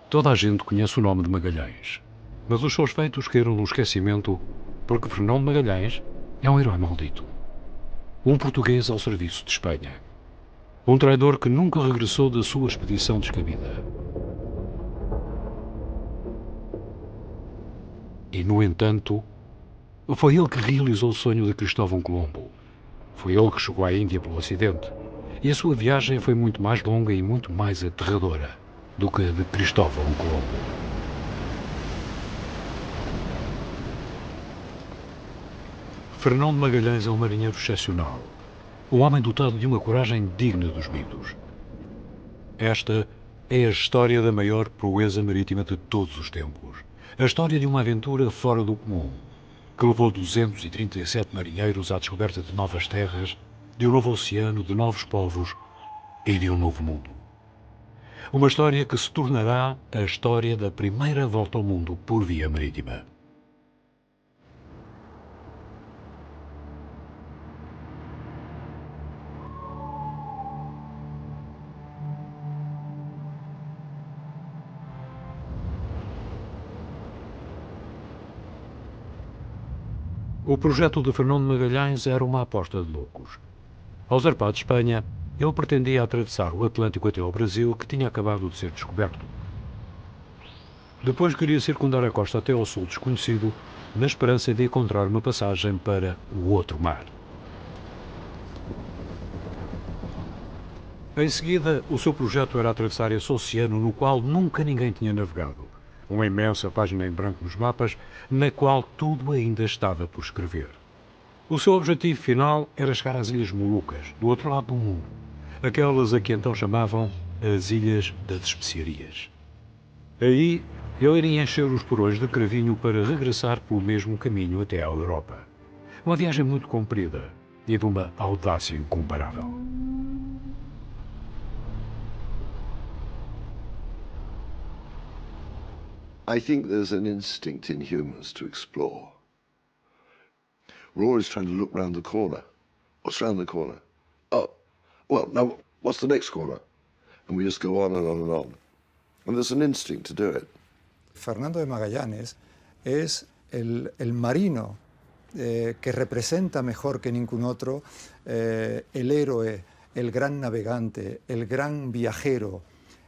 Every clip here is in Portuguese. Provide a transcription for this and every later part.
Toda a gente conhece o nome de Magalhães, mas os seus feitos caíram no esquecimento porque Fernão de Magalhães é um herói maldito. Um português ao serviço de Espanha. Um traidor que nunca regressou da sua expedição descabida. E, no entanto, foi ele que realizou o sonho de Cristóvão Colombo. Foi ele que chegou à Índia pelo acidente. E a sua viagem foi muito mais longa e muito mais aterradora do que a de Cristóvão Colombo. Fernão de Magalhães é um marinheiro excepcional. Um homem dotado de uma coragem digna dos mitos. Esta é a história da maior proeza marítima de todos os tempos. A história de uma aventura fora do comum, que levou 237 marinheiros à descoberta de novas terras, de um novo oceano, de novos povos e de um novo mundo. Uma história que se tornará a história da primeira volta ao mundo por via marítima. O projeto de Fernão de Magalhães era uma aposta de loucos. Ao zarpar de Espanha, ele pretendia atravessar o Atlântico até ao Brasil, que tinha acabado de ser descoberto. Depois queria circundar a costa até ao sul desconhecido, na esperança de encontrar uma passagem para o outro mar. Em seguida, o seu projeto era atravessar esse oceano no qual nunca ninguém tinha navegado. Uma imensa página em branco nos mapas, na qual tudo ainda estava por escrever. O seu objetivo final era chegar às Ilhas Molucas, do outro lado do mundo. Aquelas a que então chamavam as Ilhas das Especiarias. Aí, ele iria encher os porões de cravinho para regressar pelo mesmo caminho até à Europa. Uma viagem muito comprida e de uma audácia incomparável. I think there's an instinct in humans to explore. We're always trying to look round the corner. What's round the corner? Oh, well, now, what's the next corner? And we just go on and on and on. And there's an instinct to do it. Fernando de Magallanes es el marino que representa mejor que ningún otro el héroe, el gran navegante, el gran viajero,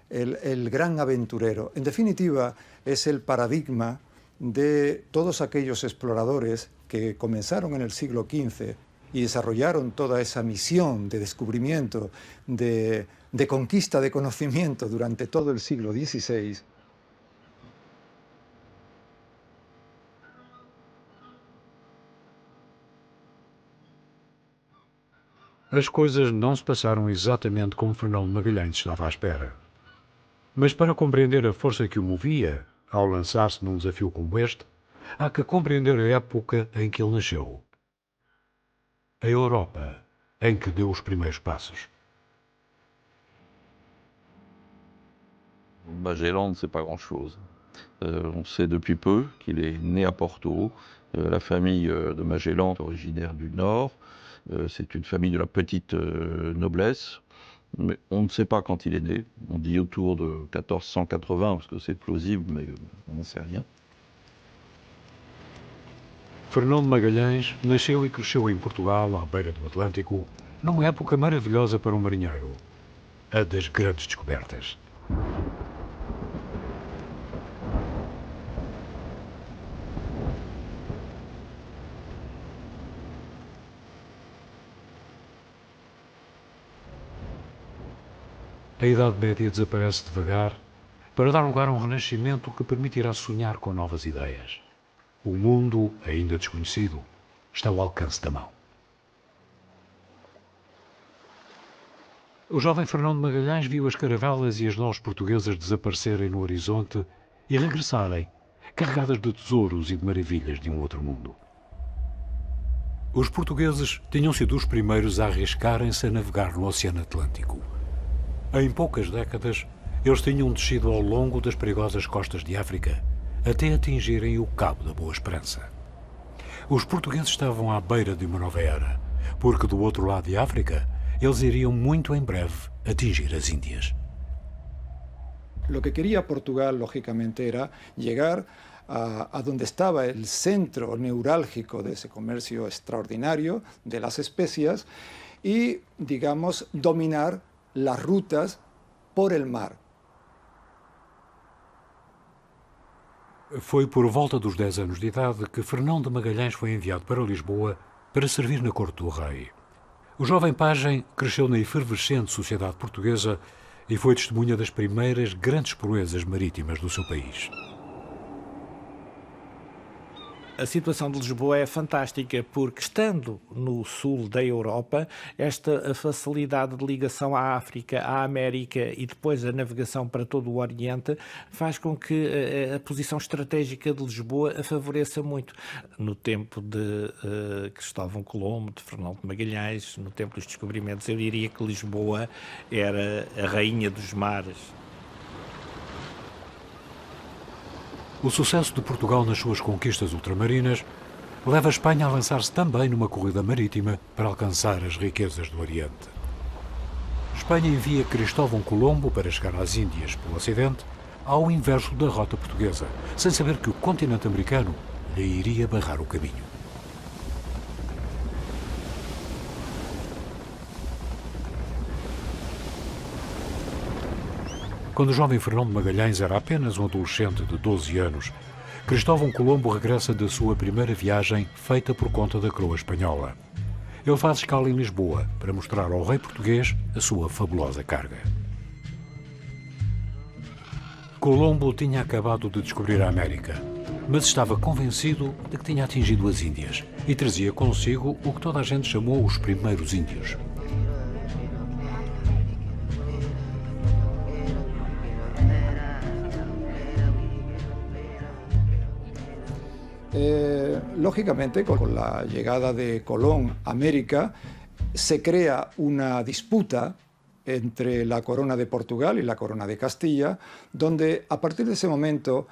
el gran aventurero. En definitiva, es el paradigma de todos aquellos exploradores que comenzaron en el siglo XV y desarrollaron toda esa misión de descubrimiento, de conquista de conocimiento durante todo el siglo XVI. As coisas não se passaram exatamente como Fernão de Magalhães estava à espera. Mas para compreender a força que o movia ao lançar-se num desafio como este, há que compreender a época em que ele nasceu. A Europa em que deu os primeiros passos. Magellan ne sait pas grand-chose. On sait depuis peu qu'il est né à Porto. La famille de Magellan est originaire du Nord. C'est une famille de la petite noblesse. Mais on ne sait pas quand il est né. On dit autour de 1480, parce que c'est plausible, mais on n'en sait rien. Fernão de Magalhães nasceu e cresceu em Portugal, à beira do Atlântico, numa época maravilhosa para um marinheiro. A das grandes descobertas. A Idade Média desaparece devagar para dar lugar a um renascimento que permitirá sonhar com novas ideias. O mundo, ainda desconhecido, está ao alcance da mão. O jovem Fernão de Magalhães viu as caravelas e as naus portuguesas desaparecerem no horizonte e regressarem, carregadas de tesouros e de maravilhas de um outro mundo. Os portugueses tinham sido os primeiros a arriscarem-se a navegar no Oceano Atlântico. Em poucas décadas, eles tinham descido ao longo das perigosas costas de África, até atingirem o Cabo da Boa Esperança. Os portugueses estavam à beira de uma nova era, porque do outro lado de África, eles iriam muito em breve atingir as Índias. Lo que quería Portugal, lógicamente, era llegar a donde estaba el centro neurálgico de ese comercio extraordinario de las especias y, digamos, dominar las rutas por el mar. Foi por volta dos 10 anos de idade que Fernão de Magalhães foi enviado para Lisboa para servir na corte do rei. O jovem pajem cresceu na efervescente sociedade portuguesa e foi testemunha das primeiras grandes proezas marítimas do seu país. A situação de Lisboa é fantástica porque, estando no sul da Europa, esta facilidade de ligação à África, à América e depois a navegação para todo o Oriente faz com que a posição estratégica de Lisboa a favoreça muito. No tempo de Cristóvão Colombo, de Fernão de Magalhães, no tempo dos descobrimentos, eu diria que Lisboa era a rainha dos mares. O sucesso de Portugal nas suas conquistas ultramarinas leva a Espanha a lançar-se também numa corrida marítima para alcançar as riquezas do Oriente. Espanha envia Cristóvão Colombo para chegar às Índias pelo Ocidente, ao inverso da rota portuguesa, sem saber que o continente americano lhe iria barrar o caminho. Quando o jovem Fernão de Magalhães era apenas um adolescente de 12 anos, Cristóvão Colombo regressa da sua primeira viagem feita por conta da coroa espanhola. Ele faz escala em Lisboa para mostrar ao rei português a sua fabulosa carga. Colombo tinha acabado de descobrir a América, mas estava convencido de que tinha atingido as Índias e trazia consigo o que toda a gente chamou os primeiros índios. Lógicamente, con la llegada de Colón a América, se crea una disputa entre la corona de Portugal y la corona de Castilla, donde a partir de ese momento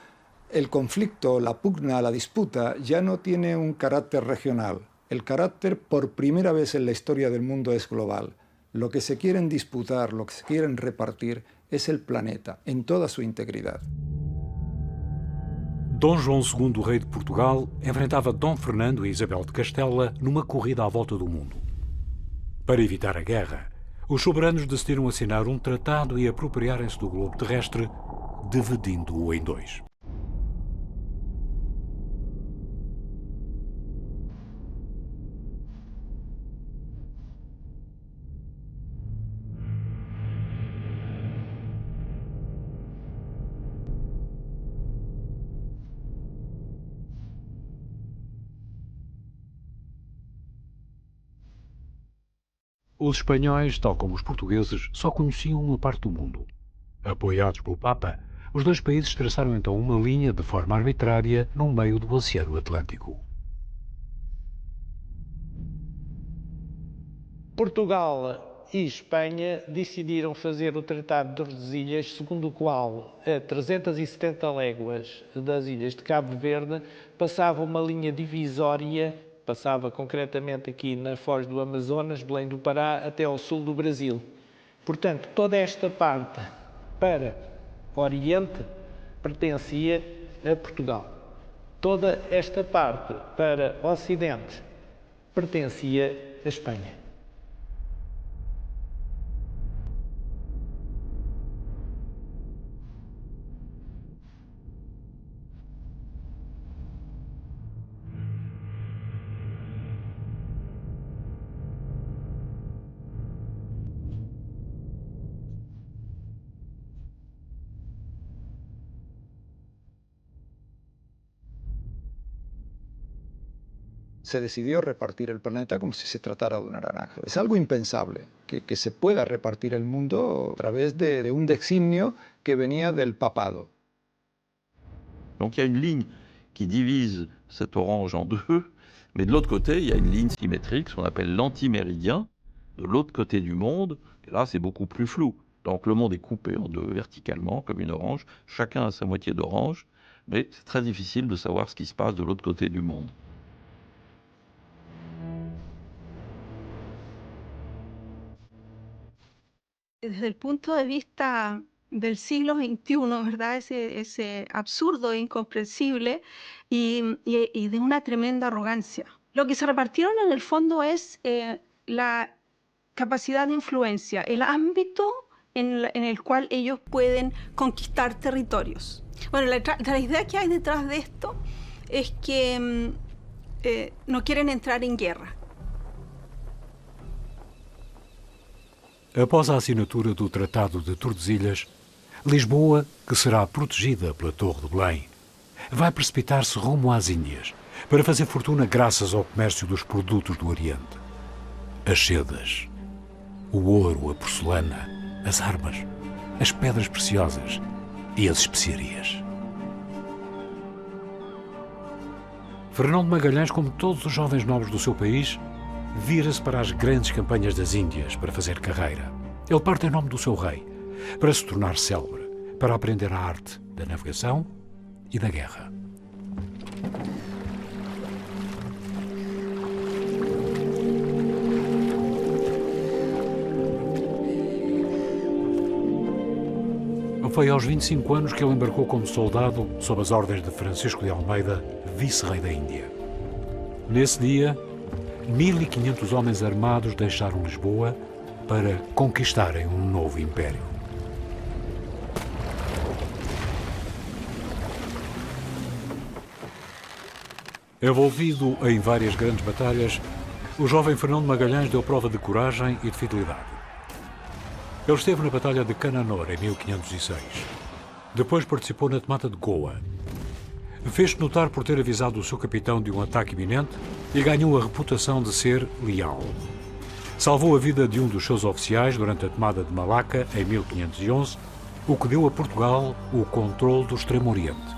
el conflicto, la pugna, la disputa ya no tiene un carácter regional. El carácter, por primera vez en la historia del mundo, es global. Lo que se quieren disputar, lo que se quieren repartir, es el planeta en toda su integridad. Dom João II, rei de Portugal, enfrentava Dom Fernando e Isabel de Castela numa corrida à volta do mundo. Para evitar a guerra, os soberanos decidiram assinar um tratado e apropriarem-se do globo terrestre, dividindo-o em dois. Os espanhóis, tal como os portugueses, só conheciam uma parte do mundo. Apoiados pelo Papa, os dois países traçaram então uma linha de forma arbitrária no meio do Oceano Atlântico. Portugal e Espanha decidiram fazer o Tratado de Tordesilhas, segundo o qual, a 370 léguas das ilhas de Cabo Verde, passava uma linha divisória, passava concretamente aqui na foz do Amazonas, Belém do Pará, até ao sul do Brasil. Portanto, toda esta parte para Oriente pertencia a Portugal. Toda esta parte para Ocidente pertencia a Espanha. Se decidió repartir el planeta como si se tratara de una naranja. Es algo impensable que se pueda repartir el mundo a través de un designio que venía del papado. Donc il y a une ligne qui divise cette orange en deux, mais de l'autre côté, il y a une ligne symétrique, ce qu'on appelle l'antiméridien, de l'autre côté du monde, et là c'est beaucoup plus flou. Donc le monde est coupé en deux verticalement, comme une orange, chacun a sa moitié d'orange, mais c'est très difficile de savoir ce qui se passe de l'autre côté du monde. Desde el punto de vista del siglo XXI, ¿verdad? Ese absurdo e incomprensible y de una tremenda arrogancia. Lo que se repartieron en el fondo es la capacidad de influencia, el ámbito en el cual ellos pueden conquistar territorios. Bueno, la idea que hay detrás de esto es que no quieren entrar en guerra. Após a assinatura do Tratado de Tordesilhas, Lisboa, que será protegida pela Torre de Belém, vai precipitar-se rumo às Índias para fazer fortuna graças ao comércio dos produtos do Oriente. As sedas, o ouro, a porcelana, as armas, as pedras preciosas e as especiarias. Fernão de Magalhães, como todos os jovens nobres do seu país, vira-se para as grandes campanhas das Índias para fazer carreira. Ele parte em nome do seu rei, para se tornar célebre, para aprender a arte da navegação e da guerra. Foi aos 25 anos que ele embarcou como soldado sob as ordens de Francisco de Almeida, vice-rei da Índia. Nesse dia, 1500 homens armados deixaram Lisboa para conquistarem um novo império. Envolvido em várias grandes batalhas, o jovem Fernão de Magalhães deu prova de coragem e de fidelidade. Ele esteve na Batalha de Cananor em 1506. Depois participou na tomada de Goa. Fez-se notar por ter avisado o seu capitão de um ataque iminente e ganhou a reputação de ser leal. Salvou a vida de um dos seus oficiais durante a tomada de Malaca em 1511, o que deu a Portugal o controle do Extremo Oriente.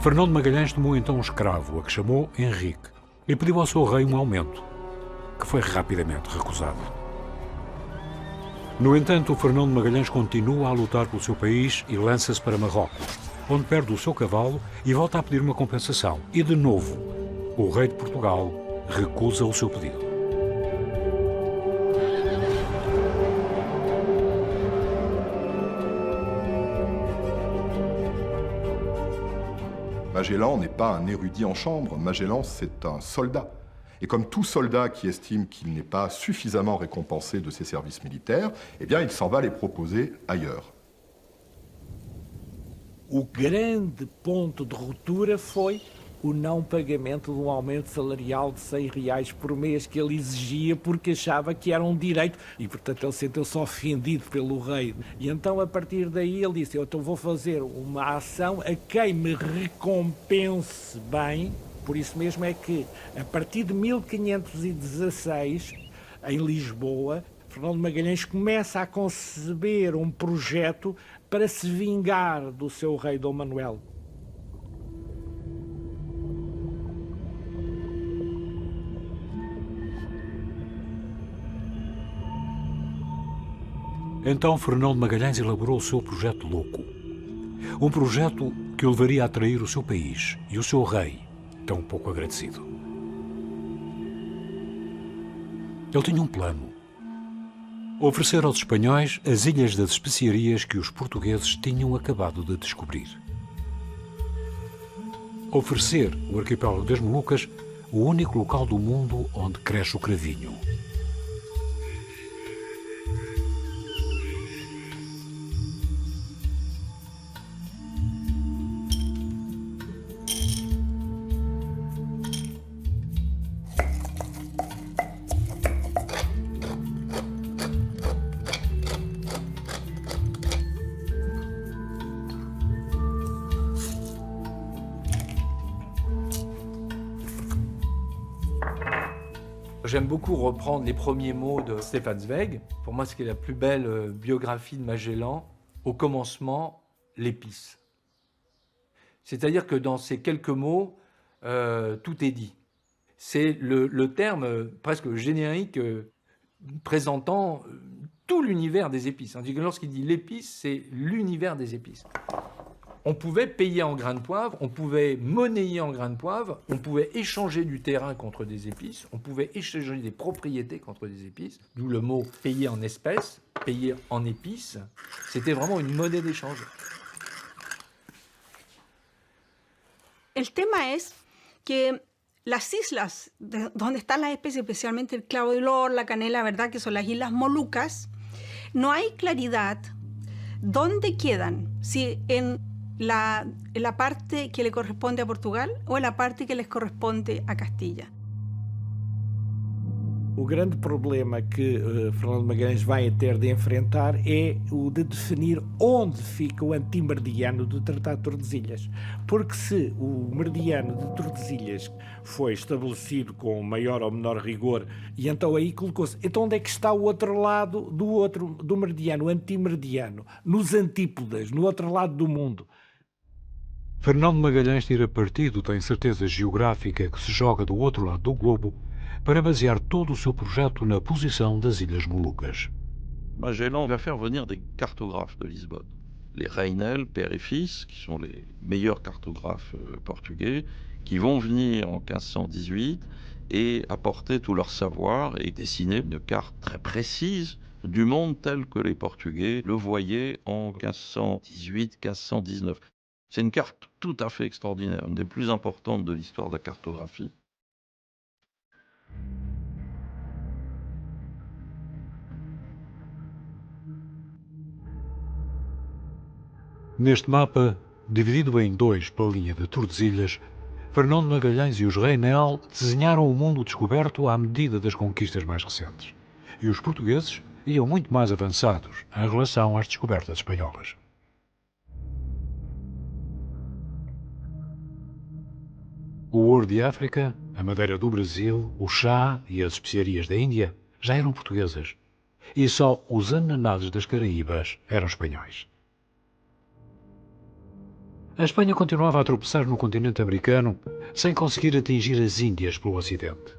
Fernão de Magalhães tomou então um escravo, a que chamou Henrique, e pediu ao seu rei um aumento, que foi rapidamente recusado. No entanto, o Fernão de Magalhães continua a lutar pelo seu país e lança-se para Marrocos, onde perde o seu cavalo e volta a pedir uma compensação. E, de novo, o rei de Portugal recusa o seu pedido. Magellan n'est pas un érudit en chambre, Magellan c'est un soldat. Et comme tout soldat qui estime qu'il n'est pas suffisamment récompensé de ses services militaires, eh bien il s'en va les proposer ailleurs. O grande ponto de ruptura foi o não pagamento de um aumento salarial de R$100 por mês que ele exigia porque achava que era um direito e, portanto, ele sentiu-se ofendido pelo rei. E então, a partir daí, ele disse, eu então vou fazer uma ação a quem me recompense bem. Por isso mesmo é que, a partir de 1516, em Lisboa, Fernão de Magalhães começa a conceber um projeto para se vingar do seu rei Dom Manuel. Então Fernão de Magalhães elaborou o seu projeto louco. Um projeto que o levaria a trair o seu país e o seu rei, tão pouco agradecido. Ele tinha um plano. Oferecer aos espanhóis as Ilhas das Especiarias que os portugueses tinham acabado de descobrir. Oferecer o arquipélago das Molucas, o único local do mundo onde cresce o cravinho. J'aime beaucoup reprendre les premiers mots de Stefan Zweig. Pour moi, c'est la plus belle biographie de Magellan. Au commencement, l'épice. C'est-à-dire que dans ces quelques mots, tout est dit. C'est le terme presque générique présentant tout l'univers des épices. Lorsqu'il dit l'épice, c'est l'univers des épices. On pouvait payer en grains de poivre, on pouvait monnayer en grains de poivre, on pouvait échanger du terrain contre des épices, on pouvait échanger des propriétés contre des épices, d'où le mot payer en espèces, payer en épices. C'était vraiment une monnaie d'échange. El tema es que las islas donde están las especies, especialmente el clavo de olor, la canela, ¿verdad? Que son las islas Molucas, no hay claridad dónde quedan, si en la parte que le corresponde a Portugal ou en la parte que les corresponde a Castilla. O grande problema que Fernando Magalhães vai ter de enfrentar é o de definir onde fica o antimeridiano do Tratado de Tordesilhas. Porque se o meridiano de Tordesilhas foi estabelecido com maior ou menor rigor, e então aí colocou-se, então onde é que está o outro lado do meridiano, o antimeridiano? Nos antípodas, no outro lado do mundo. Fernando Magalhães tira partido da incerteza geográfica que se joga do outro lado do globo para basear todo o seu projeto na posição das Ilhas Molucas. Magellan va faire venir des cartographes de Lisbonne. Les Reinel, père et fils, qui sont les meilleurs cartographes portugais, qui vont venir en 1518 et apporter tout leur savoir et dessiner une carte très précise du monde tel que les Portugais le voyaient en 1518-1519. C'est une carte tout à fait extraordinaire, une des plus importantes de l'histoire de la cartographie. Neste mapa, dividido em dois pela linha de Tordesilhas, Fernando Magalhães e os Reinel desenharam o mundo descoberto à medida das conquistas mais recentes. E os portugueses iam muito mais avançados em relação às descobertas espanholas. O ouro de África, a madeira do Brasil, o chá e as especiarias da Índia já eram portuguesas. E só os ananases das Caraíbas eram espanhóis. A Espanha continuava a tropeçar no continente americano sem conseguir atingir as Índias pelo ocidente.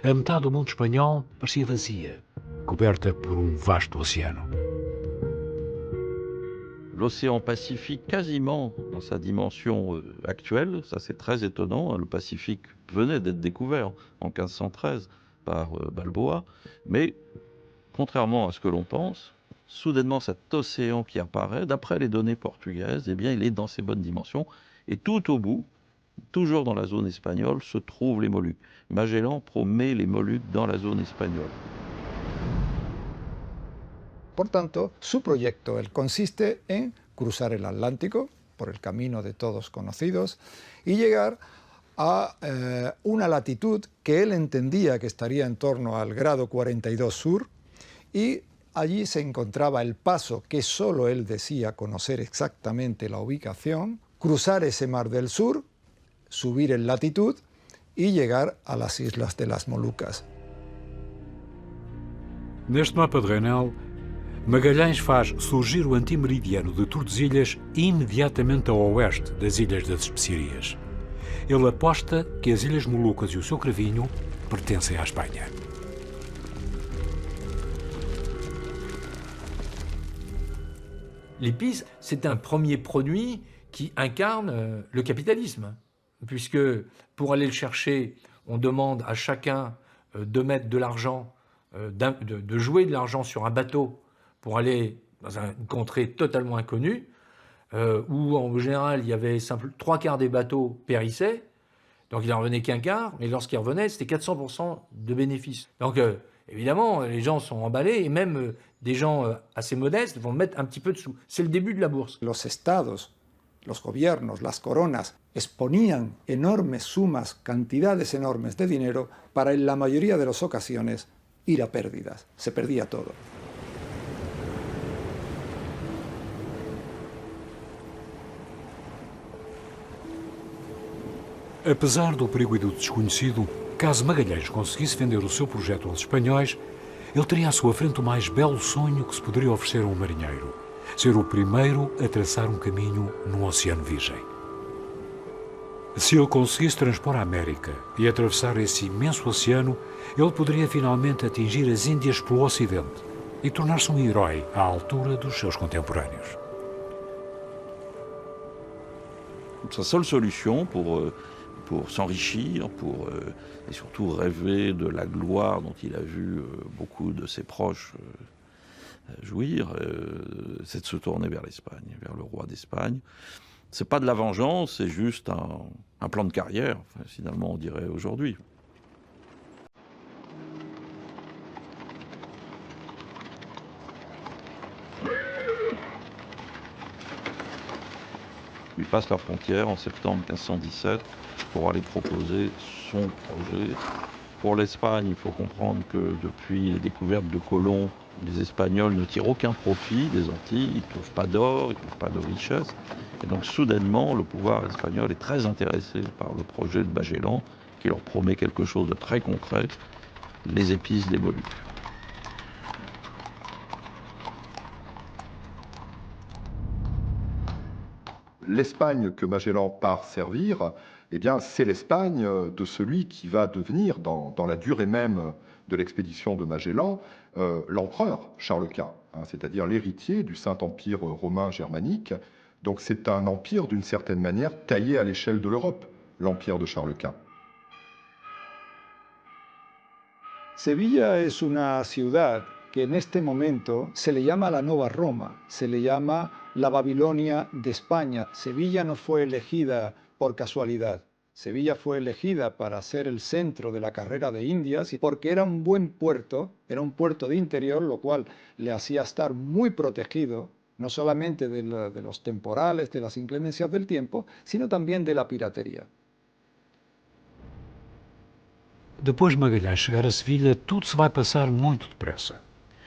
A metade do mundo espanhol parecia vazia, coberta por um vasto oceano. L'océan Pacifique, quasiment dans sa dimension actuelle, ça c'est très étonnant, le Pacifique venait d'être découvert en 1513 par Balboa, mais contrairement à ce que l'on pense, soudainement cet océan qui apparaît, d'après les données portugaises, eh bien, il est dans ses bonnes dimensions, et tout au bout, toujours dans la zone espagnole, se trouvent les Moluques. Magellan promet les Moluques dans la zone espagnole. Por tanto, su proyecto consiste en cruzar el Atlántico por el camino de todos conocidos y llegar a una latitud que él entendía que estaría en torno al grado 42 sur, y allí se encontraba el paso que solo él decía conocer exactamente la ubicación, cruzar ese mar del sur, subir en latitud y llegar a las islas de las Molucas. Neste mapa de Reinel, Magalhães faz surgir o antimeridiano de Tordesilhas imediatamente a oeste das Ilhas das Especiarias. Ele aposta que as Ilhas Molucas e o seu cravinho pertencem à Espanha. L'épice, c'est un premier produit qui incarne le capitalisme, puisque pour aller le chercher, on demande à chacun de mettre de l'argent, de jouer de l'argent sur un bateau pour aller dans une contrée totalement inconnue, où en général il y avait 3/4 des bateaux périssaient, donc il n'en revenait qu'un quart, mais lorsqu'il revenait, c'était 400% de bénéfices. Donc évidemment, les gens sont emballés, et même des gens assez modestes vont mettre un petit peu de sous. C'est le début de la bourse. Los estados, los gobiernos, las coronas exponían enormes sumas, cantidades enormes de dinero para en la mayoría de las ocasiones ir a pérdidas. Se perdía todo. Apesar do perigo e do desconhecido, caso Magalhães conseguisse vender o seu projeto aos espanhóis, ele teria à sua frente o mais belo sonho que se poderia oferecer a um marinheiro: ser o primeiro a traçar um caminho num oceano virgem. Se ele conseguisse transpor a América e atravessar esse imenso oceano, ele poderia finalmente atingir as Índias pelo ocidente e tornar-se um herói à altura dos seus contemporâneos. Sa seule solution pour s'enrichir, et surtout rêver de la gloire dont il a vu beaucoup de ses proches jouir, c'est de se tourner vers l'Espagne, vers le roi d'Espagne. C'est pas de la vengeance, c'est juste un plan de carrière, finalement on dirait aujourd'hui. Il passe la frontière en septembre 1517 pour aller proposer son projet. Pour l'Espagne, il faut comprendre que depuis les découvertes de Colomb, les Espagnols ne tirent aucun profit des Antilles, ils ne trouvent pas d'or, ils ne trouvent pas de richesse. Et donc soudainement, le pouvoir espagnol est très intéressé par le projet de Magellan, qui leur promet quelque chose de très concret, les épices des Moluques. L'Espagne que Magellan part servir, eh bien, c'est l'Espagne de celui qui va devenir, dans la durée même de l'expédition de Magellan, l'empereur Charles Quint, c'est-à-dire l'héritier du Saint-Empire romain germanique. Donc c'est un empire d'une certaine manière taillé à l'échelle de l'Europe, l'empire de Charles Quint. Sevilla es una ciudad que en este momento se le llama la Nueva Roma, se le llama la Babilonia de España. Sevilla no fue elegida por casualidad. Sevilla fue elegida para ser el centro de la carrera de Indias y porque era un buen puerto, era un puerto de interior, lo cual le hacía estar muy protegido, no solamente de los temporales, de las inclemencias del tiempo, sino también de la piratería. Depois de Magalhães chegar a Sevilha, tudo se vai passar muito depressa.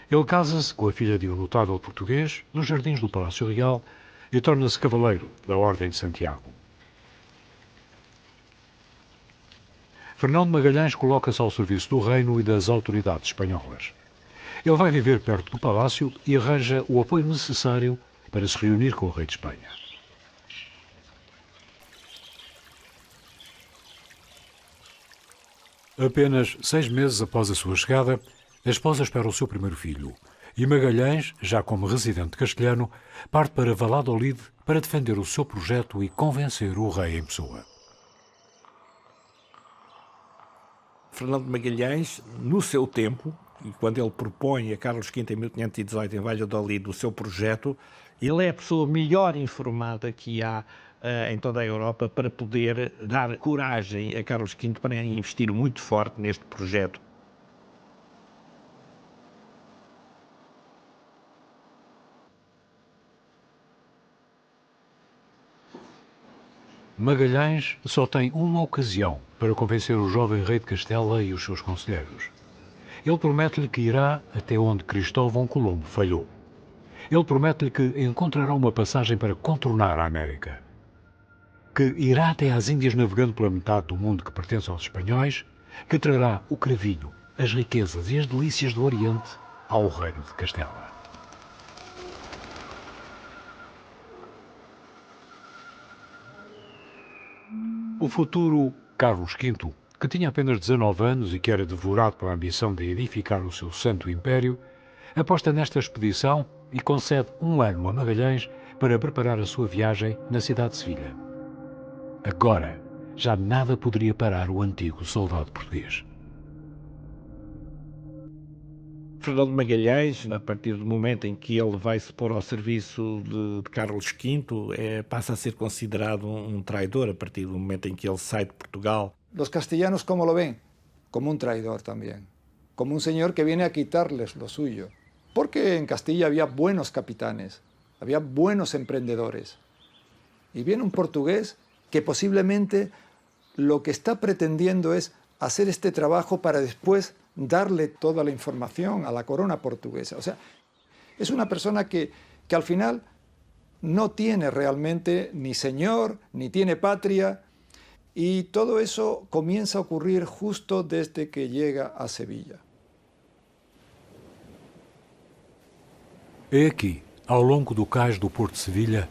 Ele casa-se com a filha de um notável português nos jardins do Palácio Real e torna-se cavaleiro da Ordem de Santiago. Fernão de Magalhães coloca-se ao serviço do reino e das autoridades espanholas. Ele vai viver perto do palácio e arranja o apoio necessário para se reunir com o rei de Espanha. Apenas 6 meses após a sua chegada, a esposa espera o seu primeiro filho e Magalhães, já como residente castelhano, parte para Valladolid para defender o seu projeto e convencer o rei em pessoa. Fernão de Magalhães, no seu tempo, e quando ele propõe a Carlos V em 1518 em Valladolid o seu projeto, ele é a pessoa melhor informada que há em toda a Europa para poder dar coragem a Carlos V para investir muito forte neste projeto. Magalhães só tem uma ocasião para convencer o jovem rei de Castela e os seus conselheiros. Ele promete-lhe que irá até onde Cristóvão Colombo falhou. Ele promete-lhe que encontrará uma passagem para contornar a América. Que irá até às Índias navegando pela metade do mundo que pertence aos espanhóis, que trará o cravinho, as riquezas e as delícias do Oriente ao reino de Castela. O futuro Carlos V, que tinha apenas 19 anos e que era devorado pela ambição de edificar o seu santo império, aposta nesta expedição e concede 1 ano a Magalhães para preparar a sua viagem na cidade de Sevilha. Agora, já nada poderia parar o antigo soldado português. Fernão de Magalhães, a partir do momento em que ele vai se pôr ao serviço de Carlos V, passa a ser considerado um traidor a partir do momento em que ele sai de Portugal. Los castellanos, ¿cómo lo ven? Como un traidor también, como un señor que viene a quitarles lo suyo. Porque en Castilla había buenos capitanes, había buenos emprendedores. Y viene un portugués que posiblemente lo que está pretendiendo es hacer este trabajo para después darle toda la información a la corona portuguesa. O sea, es una persona que al final no tiene realmente ni señor, ni tiene patria, y todo eso comienza a ocurrir justo desde que llega a Sevilla. É aqui, ao longo do cais do Porto de Sevilha,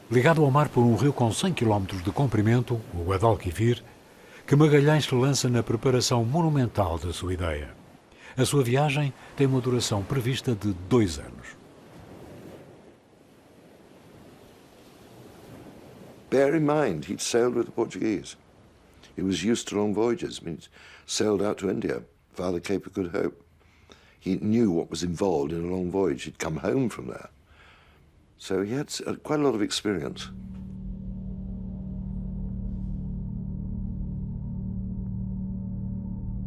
ligado ao mar por um rio com 100 km de comprimento, o Guadalquivir, que Magalhães se lança na preparação monumental da sua ideia. A sua viagem tem uma duração prevista de 2 anos. Bear in mind, he'd sailed with the Portuguese. He was used to long voyages. I mean, he'd sailed out to India via the Cape of Good Hope. He knew what was involved in a long voyage. He'd come home from there. So he had quite a lot of experience.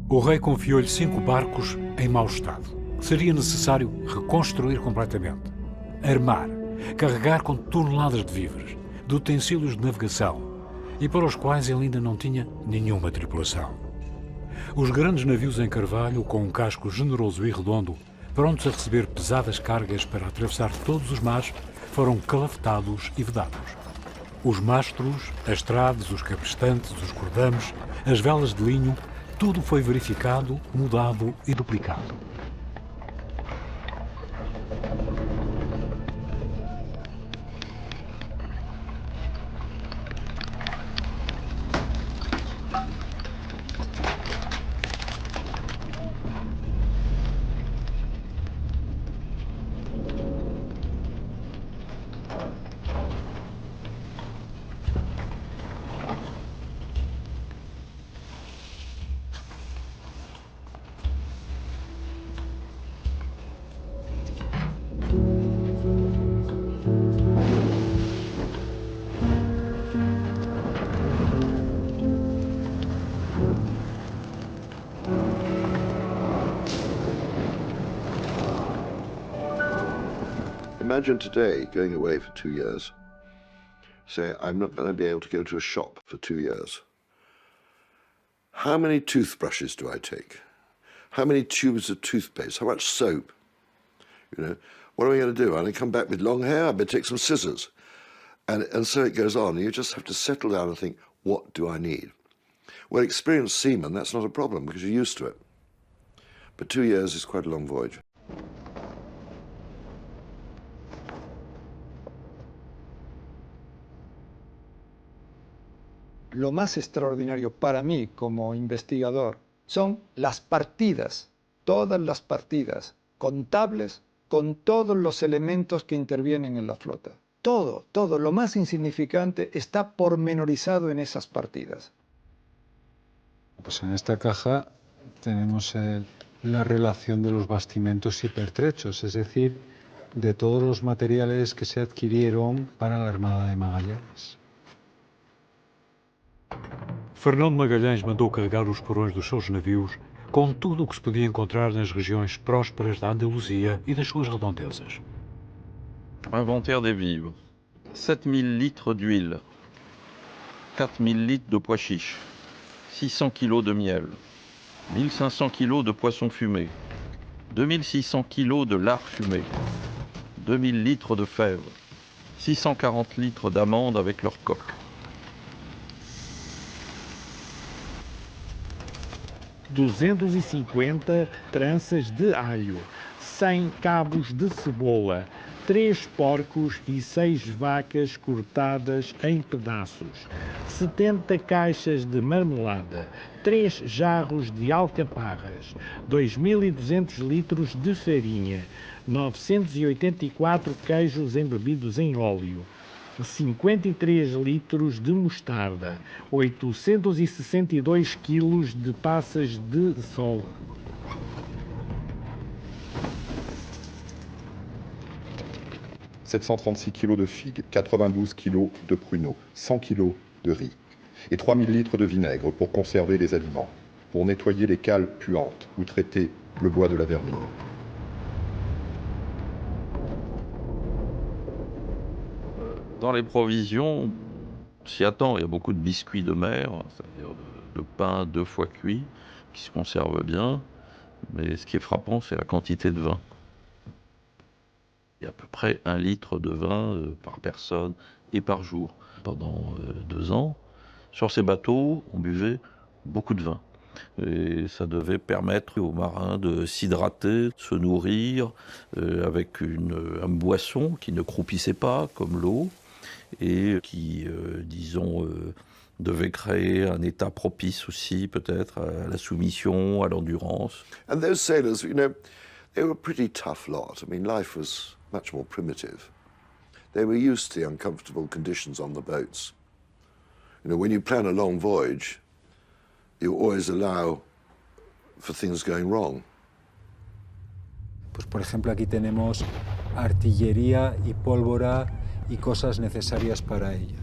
O rei confiou-lhe 5 barcos em mau estado, que seria necessário reconstruir completamente, armar, carregar com toneladas de víveres, de utensílios de navegação, e para os quais ele ainda não tinha nenhuma tripulação. Os grandes navios em carvalho, com um casco generoso e redondo, prontos a receber pesadas cargas para atravessar todos os mares, foram calafetados e vedados. Os mastros, as traves, os cabrestantes, os cordames, as velas de linho, tudo foi verificado, mudado e duplicado. Imagine today going away for 2 years. Say, I'm not going to be able to go to a shop for 2 years. How many toothbrushes do I take? How many tubes of toothpaste? How much soap? You know, what am I going to do? I'm going to come back with long hair? I better take some scissors. And so it goes on. You just have to settle down and think, what do I need? Well, experienced seamen, that's not a problem because you're used to it. But 2 years is quite a long voyage. Lo más extraordinario para mí como investigador son las partidas, todas las partidas contables con todos los elementos que intervienen en la flota. Todo, todo, lo más insignificante está pormenorizado en esas partidas. Pues en esta caja tenemos la relación de los bastimentos y pertrechos, es decir, de todos los materiales que se adquirieron para la Armada de Magallanes. Fernão de Magalhães mandou carregar os porões dos seus navios com tudo o que se podia encontrar nas regiões prósperas da Andaluzia e das suas redondezas. Inventaire des vivres. 7000 litres d'huile, 4000 litres de pois chiches, 600 kg de miel, 1500 kg de poisson fumé, 2600 kg de lard fumé, 2000 litres de fèves, 640 litres d'amandes avec leur coque. 250 tranças de alho, 100 cabos de cebola, 3 porcos e 6 vacas cortadas em pedaços, 70 caixas de marmelada, 3 jarros de alcaparras, 2.200 litros de farinha, 984 queijos embebidos em óleo, 53 litros de mostarda, 862 quilos de passas de sol. « 736 kg de figues, 92 kg de pruneaux, 100 kg de riz et 3000 litres de vinaigre pour conserver les aliments, pour nettoyer les cales puantes ou traiter le bois de la vermine. » Dans les provisions, on s'y attend, il y a beaucoup de biscuits de mer, c'est-à-dire de pain 2 fois cuit, qui se conserve bien, mais ce qui est frappant, c'est la quantité de vin. Il y a à peu près 1 litre de vin par personne et par jour. Pendant 2 ans, sur ces bateaux, on buvait beaucoup de vin. Et ça devait permettre aux marins de s'hydrater, de se nourrir, avec une boisson qui ne croupissait pas, comme l'eau, et qui, disons, devait créer un état propice aussi, peut-être, à la soumission, à l'endurance. And those sailors, you know, they were a pretty tough lot. I mean, life was much more primitive. They were used to the uncomfortable conditions on the boats. You know, when you plan a long voyage, you always allow for things going wrong. Pues por ejemplo aquí tenemos artillería y pólvora y cosas necesarias para ella.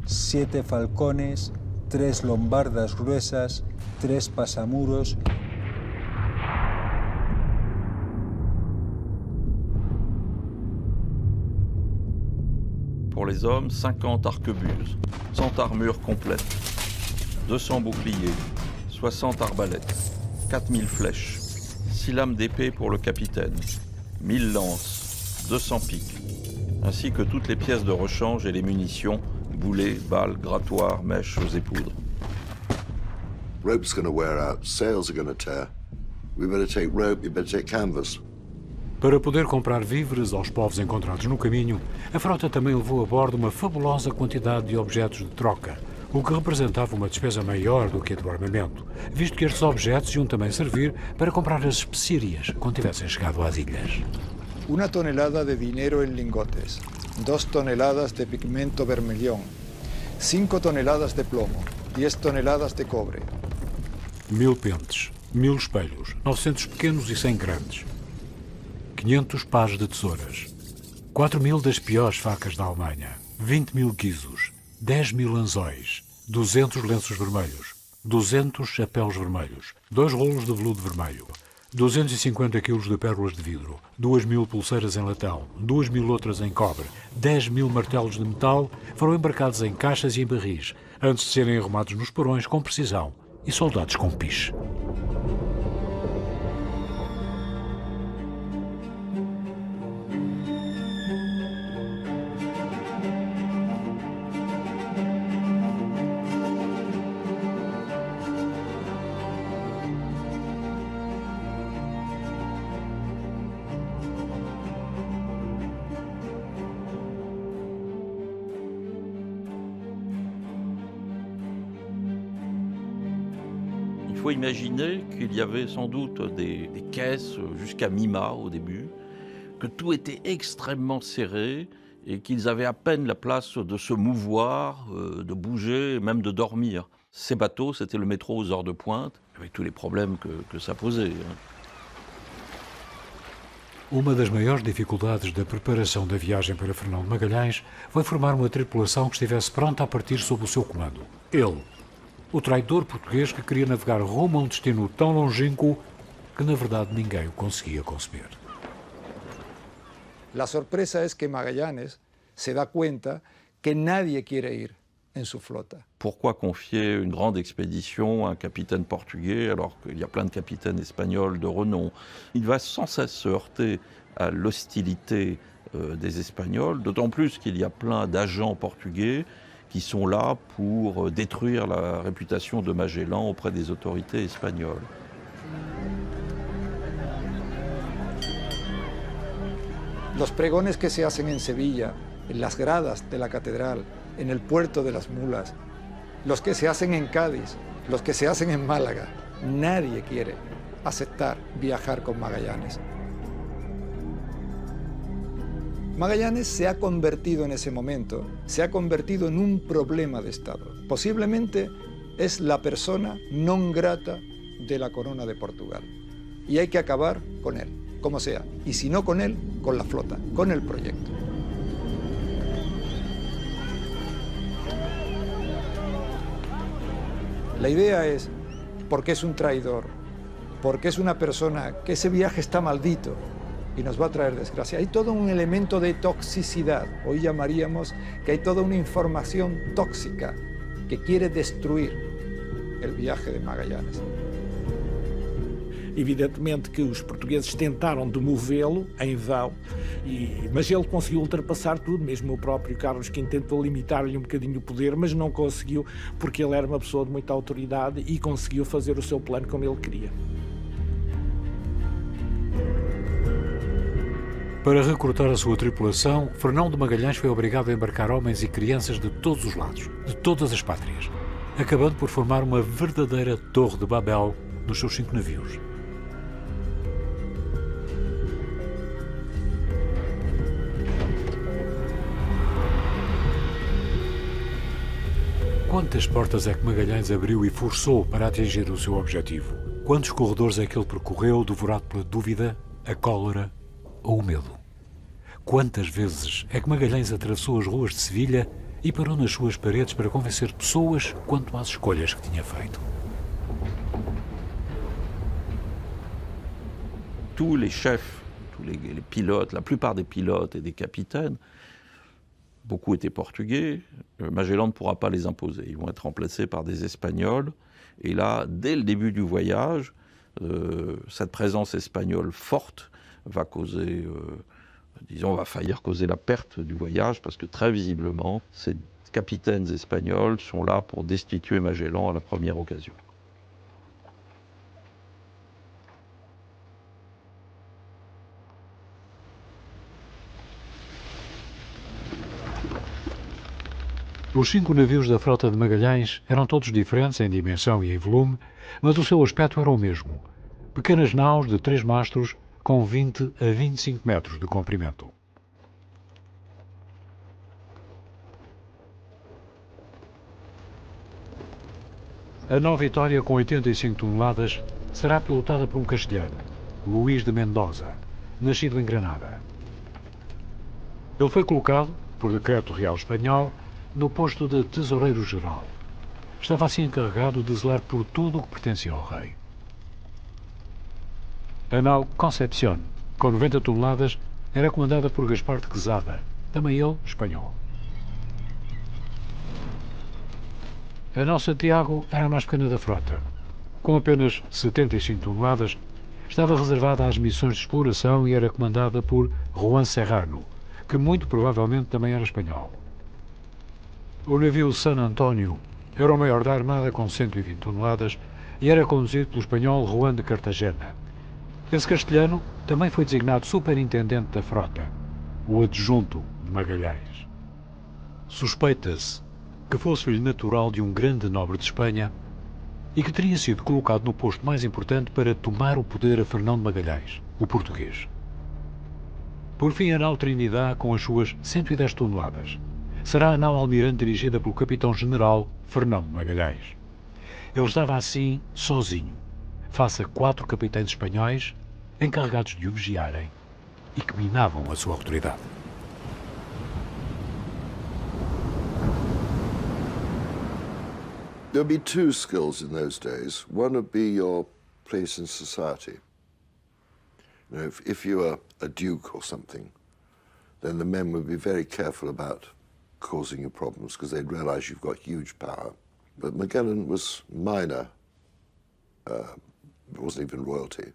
7 falcones, 3 lombardas gruesas, 3 pasamuros. Pour les hommes, 50 arquebuses, 100 armures complètes, 200 boucliers, 60 arbalètes, 4000 flèches, 6 lames d'épée pour le capitaine, 1000 lances, 200 piques, ainsi que toutes les pièces de rechange et les munitions, boulets, balles, grattoirs, mèches et poudres. Rope's going to wear out, sails are going to tear. We better take rope, you better take canvas. Para poder comprar víveres aos povos encontrados no caminho, a frota também levou a bordo uma fabulosa quantidade de objetos de troca, o que representava uma despesa maior do que a do armamento, visto que estes objetos iam também servir para comprar as especiarias quando tivessem chegado às ilhas. 1 tonelada de dinero en lingotes, 2 toneladas de pigmento vermellón, 5 toneladas de plomo, 10 toneladas de cobre. 1000 pentes, 1000 espelhos, 900 pequenos e 100 grandes. 500 pares de tesouras, 4000 das piores facas da Alemanha, 20.000 guizos, 10.000 anzóis, 200 lenços vermelhos, 200 chapéus vermelhos, 2 rolos de veludo vermelho, 250 quilos de pérolas de vidro, 2.000 pulseiras em latão, 2.000 outras em cobre, 10.000 martelos de metal foram embarcados em caixas e em barris, antes de serem arrumados nos porões com precisão e soldados com piche. Il faut imaginer qu'il y avait sans doute des caisses jusqu'à mi-mât au début, que tout était extrêmement serré et qu'ils avaient à peine la place de se mouvoir, de bouger, même de dormir. Ces bateaux, c'était le métro aux heures de pointe, avec tous les problèmes que ça posait. Uma das maiores dificuldades da preparação da viagem para Fernão de Magalhães foi formar uma tripulação que estivesse pronta a partir sob o seu comando. Ele, o traidor português que queria navegar rumo a um destino tão longínquo que, na verdade, ninguém o conseguia conceber. La sorpresa es que Magallanes se da cuenta que nadie quiere ir en su flota. Pourquoi confier une grande expédition à un capitaine portugais alors qu'il y a plein de capitaines espagnols de renom? Il va sans cesse se heurter à l'hostilité des Espagnols, d'autant plus qu'il y a plein d'agents portugais qui sont là pour détruire la réputation de Magellan auprès des autorités espagnoles. Los pregones que se hacen en Sevilla, en las gradas de la catedral, en el puerto de las Mulas, los que se hacen en Cádiz, los que se hacen en Málaga, nadie quiere aceptar viajar con Magallanes. Magallanes se ha convertido en ese momento, se ha convertido en un problema de Estado. Posiblemente es la persona non grata de la corona de Portugal. Y hay que acabar con él, como sea. Y si no con él, con la flota, con el proyecto. La idea es, porque es un traidor, porque es una persona que ese viaje está maldito y nos va a traer desgracia. Hay todo un elemento de toxicidad, hoy llamaríamos que hay toda una información tóxica que quiere destruir el viaje de Magallanes. Evidentemente que os portugueses tentaram demovê-lo em vão, mas ele conseguiu ultrapassar tudo, mesmo o próprio Carlos V tentou limitar-lhe um bocadinho o poder, mas não conseguiu, porque ele era uma pessoa de muita autoridade e conseguiu fazer o seu plano como ele queria. Para recrutar a sua tripulação, Fernão de Magalhães foi obrigado a embarcar homens e crianças de todos os lados, de todas as pátrias, acabando por formar uma verdadeira Torre de Babel nos seus 5 navios. Quantas portas é que Magalhães abriu e forçou para atingir o seu objetivo? Quantos corredores é que ele percorreu, devorado pela dúvida, a cólera ou o medo? Quantas vezes é que Magalhães atravessou as ruas de Sevilha e parou nas suas paredes para convencer pessoas quanto às escolhas que tinha feito? Tous les chefs, tous les pilotes, la plupart des pilotes et des capitaines, beaucoup étaient portugais. Magellan ne pourra pas les imposer. Ils vont être remplacés par des Espagnols. Et là, dès le début du voyage, cette présence espagnole forte va causer, va faillir causer la perte du voyage, parce que très visiblement, ces capitaines espagnols sont là pour destituer Magellan à la première occasion. Os 5 navios da frota de Magalhães eram todos diferentes em dimensão e em volume, mas o seu aspecto era o mesmo. Pequenas naus de 3 mastros com 20 a 25 metros de comprimento. A nau Vitória, com 85 toneladas, será pilotada por um castelhano, Luís de Mendoza, nascido em Granada. Ele foi colocado, por decreto real espanhol, no posto de tesoureiro-geral. Estava assim encarregado de zelar por tudo o que pertencia ao rei. A nau Concepción, com 90 toneladas, era comandada por Gaspar de Quezada, também ele espanhol. A nau Santiago era a mais pequena da frota. Com apenas 75 toneladas, estava reservada às missões de exploração e era comandada por Juan Serrano, que muito provavelmente também era espanhol. O navio San António era o maior da armada, com 120 toneladas, e era conduzido pelo espanhol Juan de Cartagena. Esse castelhano também foi designado superintendente da frota, o adjunto de Magalhães. Suspeita-se que fosse filho natural de um grande nobre de Espanha e que teria sido colocado no posto mais importante para tomar o poder a Fernão de Magalhães, o português. Por fim, a nau Trinidad, com as suas 110 toneladas, será a nau almirante dirigida pelo capitão-general Fernão de Magalhães. Ele estava assim sozinho, face a 4 capitães espanhóis encarregados de o vigiarem e que minavam a sua autoridade. There'd be 2 skills in those days. One would be your place in society. You know, if you were a duke or something, then the men would be very careful about causing you problems because they'd realize you've got huge power. But Magellan was minor, it wasn't even royalty,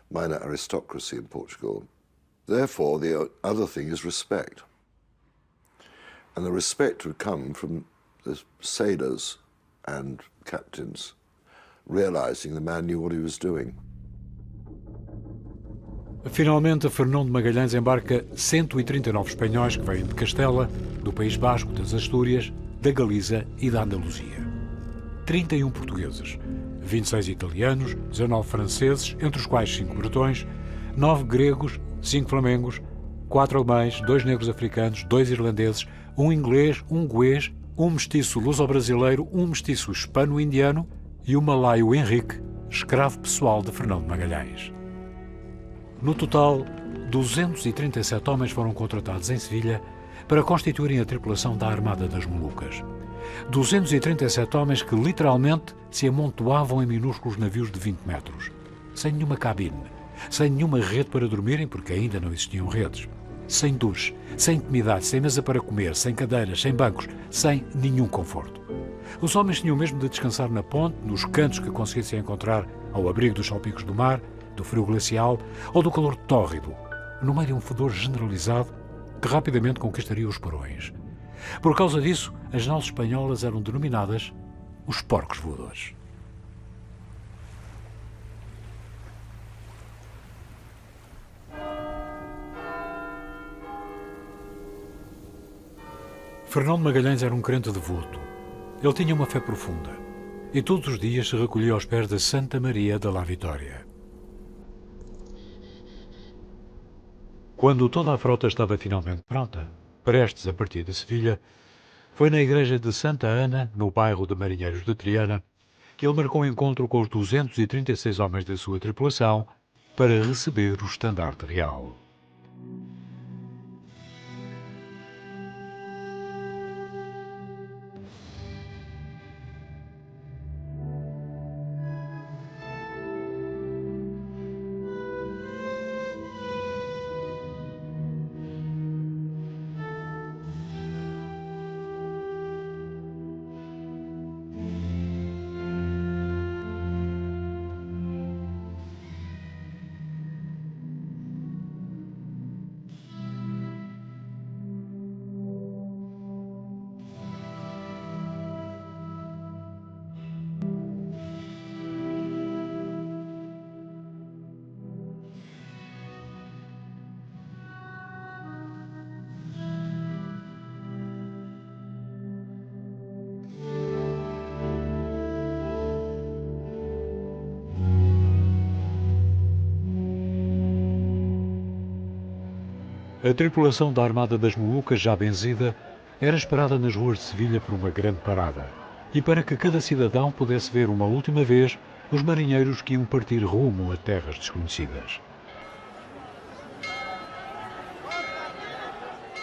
minor aristocracy in Portugal. Therefore, the other thing is respect. And the respect would come from the sailors and captains realizing the man knew what he was doing. Finalmente, Fernão de Magalhães embarca 139 espanhóis que vêm de Castela, do País Basco, das Astúrias, da Galiza e da Andaluzia. 31 portugueses, 26 italianos, 19 franceses, entre os quais 5 bretões, 9 gregos, 5 flamengos, 4 alemães, 2 negros africanos, 2 irlandeses, 1 inglês, 1 goês, 1 mestiço luso-brasileiro, 1 mestiço hispano-indiano e o malaio Henrique, escravo pessoal de Fernão de Magalhães. No total, 237 homens foram contratados em Sevilha para constituírem a tripulação da Armada das Molucas. 237 homens que literalmente se amontoavam em minúsculos navios de 20 metros, sem nenhuma cabine, sem nenhuma rede para dormirem, porque ainda não existiam redes, sem duche, sem intimidade, sem mesa para comer, sem cadeiras, sem bancos, sem nenhum conforto. Os homens tinham mesmo de descansar na ponte, nos cantos que conseguissem encontrar ao abrigo dos salpicos do mar, do frio glacial ou do calor tórrido, no meio de um fedor generalizado que rapidamente conquistaria os porões. Por causa disso, as naus espanholas eram denominadas os porcos voadores. Fernão de Magalhães era um crente devoto. Ele tinha uma fé profunda e todos os dias se recolhia aos pés da Santa Maria da La Vitória. Quando toda a frota estava finalmente pronta, prestes a partir de Sevilha, Foi na igreja de Santa Ana, no bairro de Marinheiros de Triana, que ele marcou um encontro com os 236 homens da sua tripulação para receber o estandarte real. A tripulação da Armada das Molucas, já benzida, era esperada nas ruas de Sevilha por uma grande parada, e para que cada cidadão pudesse ver uma última vez os marinheiros que iam partir rumo a terras desconhecidas.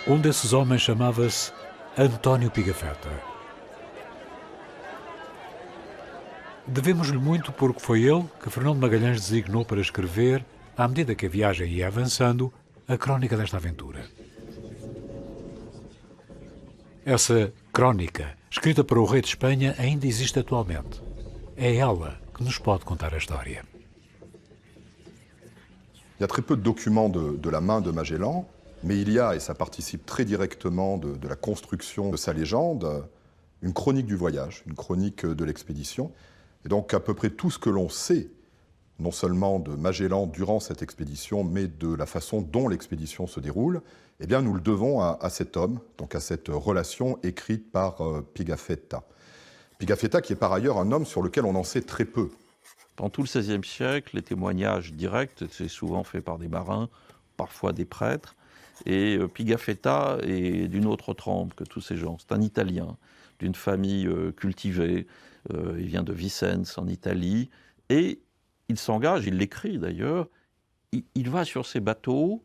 Um desses homens chamava-se António Pigafetta. Devemos-lhe muito porque foi ele que Fernão de Magalhães designou para escrever, à medida que a viagem ia avançando, a crónica desta aventura. Essa crónica, escrita para o rei de Espanha, ainda existe atualmente. É ela que nos pode contar a história. Il y a très peu de documents de la main de Magellan, mais il y a, et ça participe très directement de la construction de sa légende, une chronique du voyage, une chronique de l'expédition. Et donc à peu près tout ce que l'on sait, non seulement de Magellan durant cette expédition, mais de la façon dont l'expédition se déroule, eh bien nous le devons à cet homme, donc à cette relation écrite par Pigafetta. Pigafetta qui est par ailleurs un homme sur lequel on en sait très peu. Pendant tout le XVIe siècle, les témoignages directs, c'est souvent fait par des marins, parfois des prêtres, et Pigafetta est d'une autre trempe que tous ces gens. C'est un Italien, d'une famille cultivée, il vient de Vicence en Italie, et il s'engage, il l'écrit d'ailleurs, il va sur ces bateaux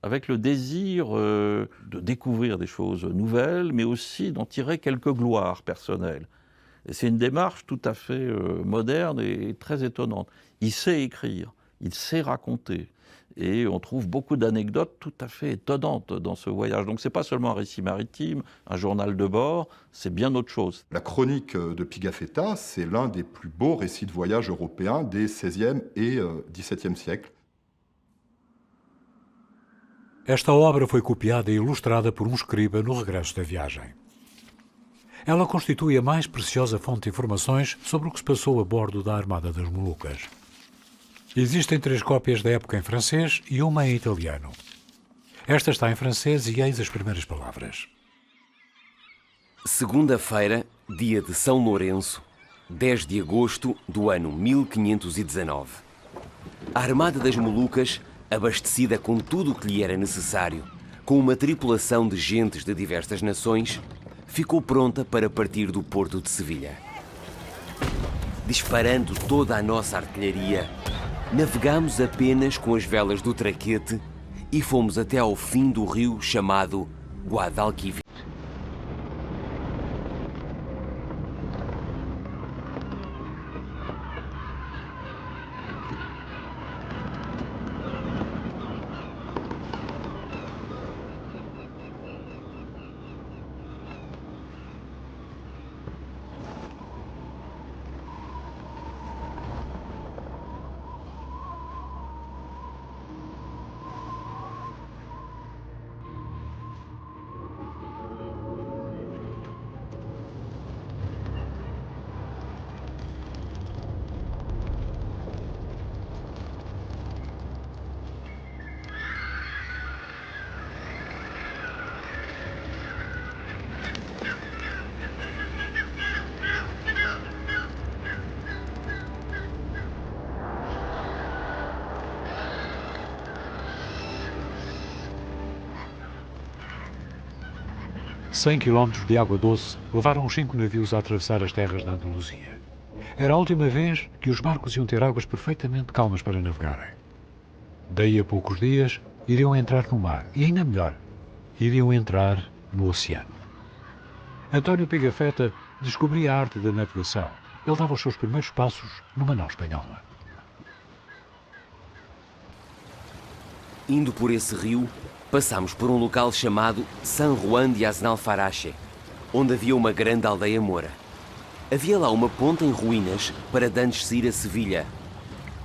avec le désir de découvrir des choses nouvelles, mais aussi d'en tirer quelques gloires personnelles. Et c'est une démarche tout à fait moderne et très étonnante. Il sait écrire, il sait raconter, et on trouve beaucoup d'anecdotes tout à fait étonnantes dans ce voyage. Donc c'est pas seulement un récit maritime, un journal de bord, c'est bien autre chose. La chronique de Pigafetta, c'est l'un des plus beaux récits de voyage européens des XVIe et XVIIe siècles. Esta obra foi copiada e ilustrada por um escriba no regresso da viagem. Ela constitui a mais preciosa fonte de informações sobre o que se passou a bordo da Armada das Molucas. Existem 3 cópias da época em francês e uma em italiano. Esta está em francês e eis as primeiras palavras. Segunda-feira, dia de São Lourenço, 10 de agosto do ano 1519. A Armada das Molucas, abastecida com tudo o que lhe era necessário, com uma tripulação de gentes de diversas nações, ficou pronta para partir do porto de Sevilha. Disparando toda a nossa artilharia, navegámos apenas com as velas do traquete e fomos até ao fim do rio chamado Guadalquivir. 100 quilómetros de água doce levaram os 5 navios a atravessar as terras da Andaluzia. Era a última vez que os barcos iam ter águas perfeitamente calmas para navegarem. Daí a poucos dias, iriam entrar no mar. E ainda melhor, iriam entrar no oceano. António Pigafetta descobria a arte da navegação. Ele dava os seus primeiros passos numa nau espanhola. Indo por esse rio, passámos por um local chamado San Juan de Aznalfarache, onde havia uma grande aldeia moura. Havia lá uma ponte em ruínas para de antes se ir a Sevilha.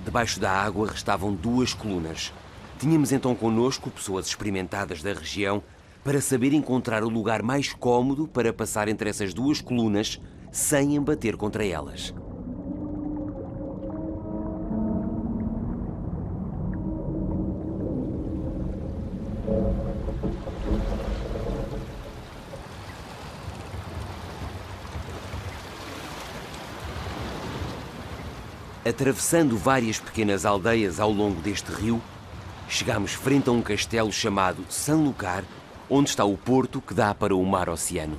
Debaixo da água restavam 2 colunas. Tínhamos então connosco pessoas experimentadas da região para saber encontrar o lugar mais cómodo para passar entre essas 2 colunas sem embater contra elas. Atravessando várias pequenas aldeias ao longo deste rio, chegámos frente a um castelo chamado Sanlúcar, onde está o porto que dá para o mar oceano.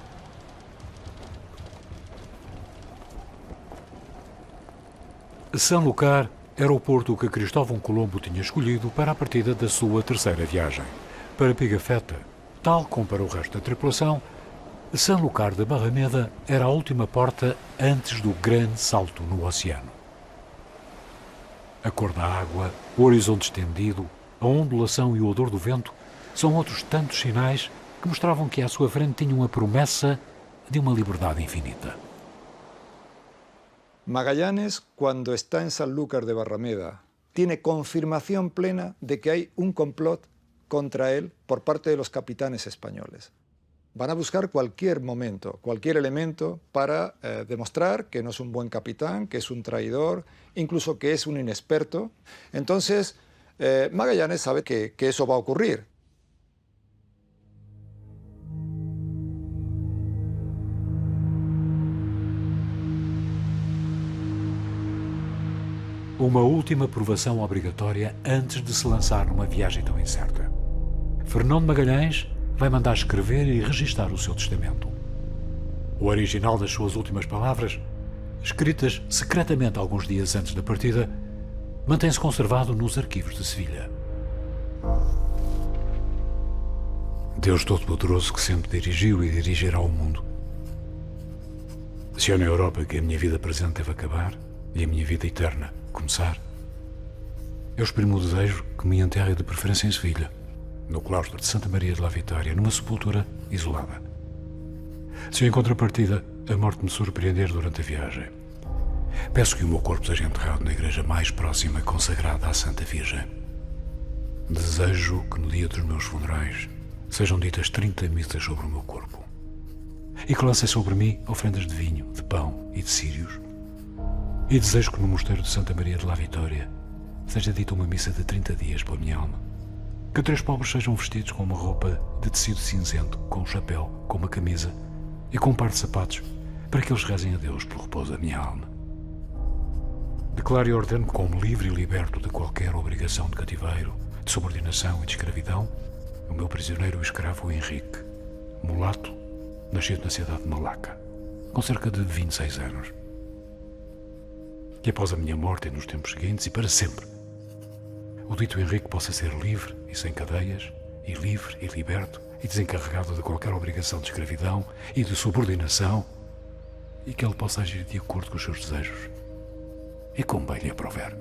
Sanlúcar era o porto que Cristóvão Colombo tinha escolhido para a partida da sua 3ª viagem. Para Pigafetta, tal como para o resto da tripulação, Sanlúcar de Barrameda era a última porta antes do grande salto no oceano. A cor da água, o horizonte estendido, a ondulação e o odor do vento são outros tantos sinais que mostravam que à sua frente tinham a promessa de uma liberdade infinita. Magallanes, cuando está en Sanlúcar de Barrameda, tiene confirmación plena de que hay un complot contra él por parte de los capitanes españoles. Van a buscar cualquier momento, cualquier elemento para demostrar que no es un buen capitán, que es un traidor, incluso que es un inexperto. Entonces, Magallanes sabe que eso va a ocurrir. Uma última provação obrigatória antes de se lançar numa viagem tão incerta. Fernão de Magalhães vai mandar escrever e registar o seu testamento. O original das suas últimas palavras, escritas secretamente alguns dias antes da partida, mantém-se conservado nos arquivos de Sevilha. Deus Todo-Poderoso que sempre dirigiu e dirigirá o mundo. Se é na Europa que a minha vida presente deve acabar e a minha vida eterna começar, eu exprimo o desejo que me enterre de preferência em Sevilha, no claustro de Santa Maria de la Vitória, numa sepultura isolada. Se em contrapartida a morte me surpreender durante a viagem, peço que o meu corpo seja enterrado na igreja mais próxima consagrada à Santa Virgem. Desejo que no dia dos meus funerais sejam ditas 30 missas sobre o meu corpo e que lancem sobre mim ofrendas de vinho, de pão e de círios. E desejo que no mosteiro de Santa Maria de la Vitória seja dita uma missa de 30 dias pela minha alma. Que 3 pobres sejam vestidos com uma roupa de tecido cinzento, com um chapéu, com uma camisa e com um par de sapatos, para que eles rezem a Deus pelo repouso da minha alma. Declaro e ordeno como livre e liberto de qualquer obrigação de cativeiro, de subordinação e de escravidão, o meu prisioneiro e escravo Henrique, mulato, nascido na cidade de Malaca, com cerca de 26 anos. Que após a minha morte e nos tempos seguintes e para sempre, o dito Henrique possa ser livre e sem cadeias, e livre e liberto, e desencarregado de qualquer obrigação de escravidão e de subordinação, e que ele possa agir de acordo com os seus desejos e como bem lhe aprouver.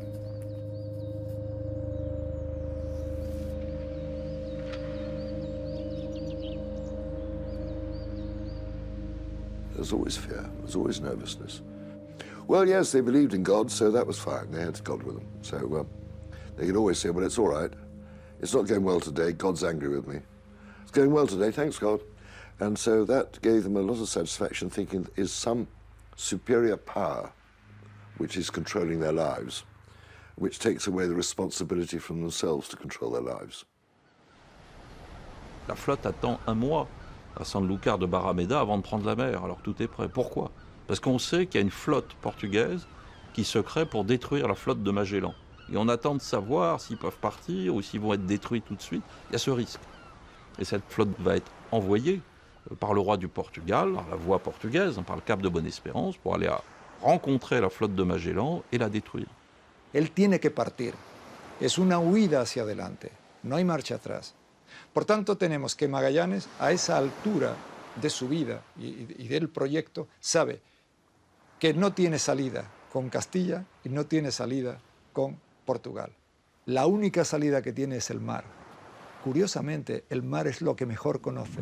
There's always fear, there's always nervousness. Well, yes, they believed in God, so that was fine. They had God with them. So they could always say, well, it's all right. It's not going well today. God's angry with me. It's going well today, thanks God. And so that gave them a lot of satisfaction, thinking there is some superior power which is controlling their lives, which takes away the responsibility from themselves to control their lives. La flotte attend un mois à Sanlúcar de Barrameda avant de prendre la mer, alors tout est prêt. Pourquoi? Parce qu'on sait qu'il y a une flotte portugaise qui se crée pour détruire la flotte de Magellan. Et on attend de savoir s'ils peuvent partir ou s'ils vont être détruits tout de suite. Il y a ce risque. Et cette flotte va être envoyée par le roi du Portugal, par la voie portugaise, par le cap de Bonne-Espérance, pour aller rencontrer la flotte de Magellan et la détruire. Él tiene que partir. Es una huida hacia adelante. No hay marcha atrás. Por tanto, tenemos que Magallanes, a esa altura de su vida y del proyecto, sabe que no tiene salida con Castilla y no tiene salida con Portugal. La única salida que tiene es el mar. Curiosamente, el mar es lo que mejor conoce.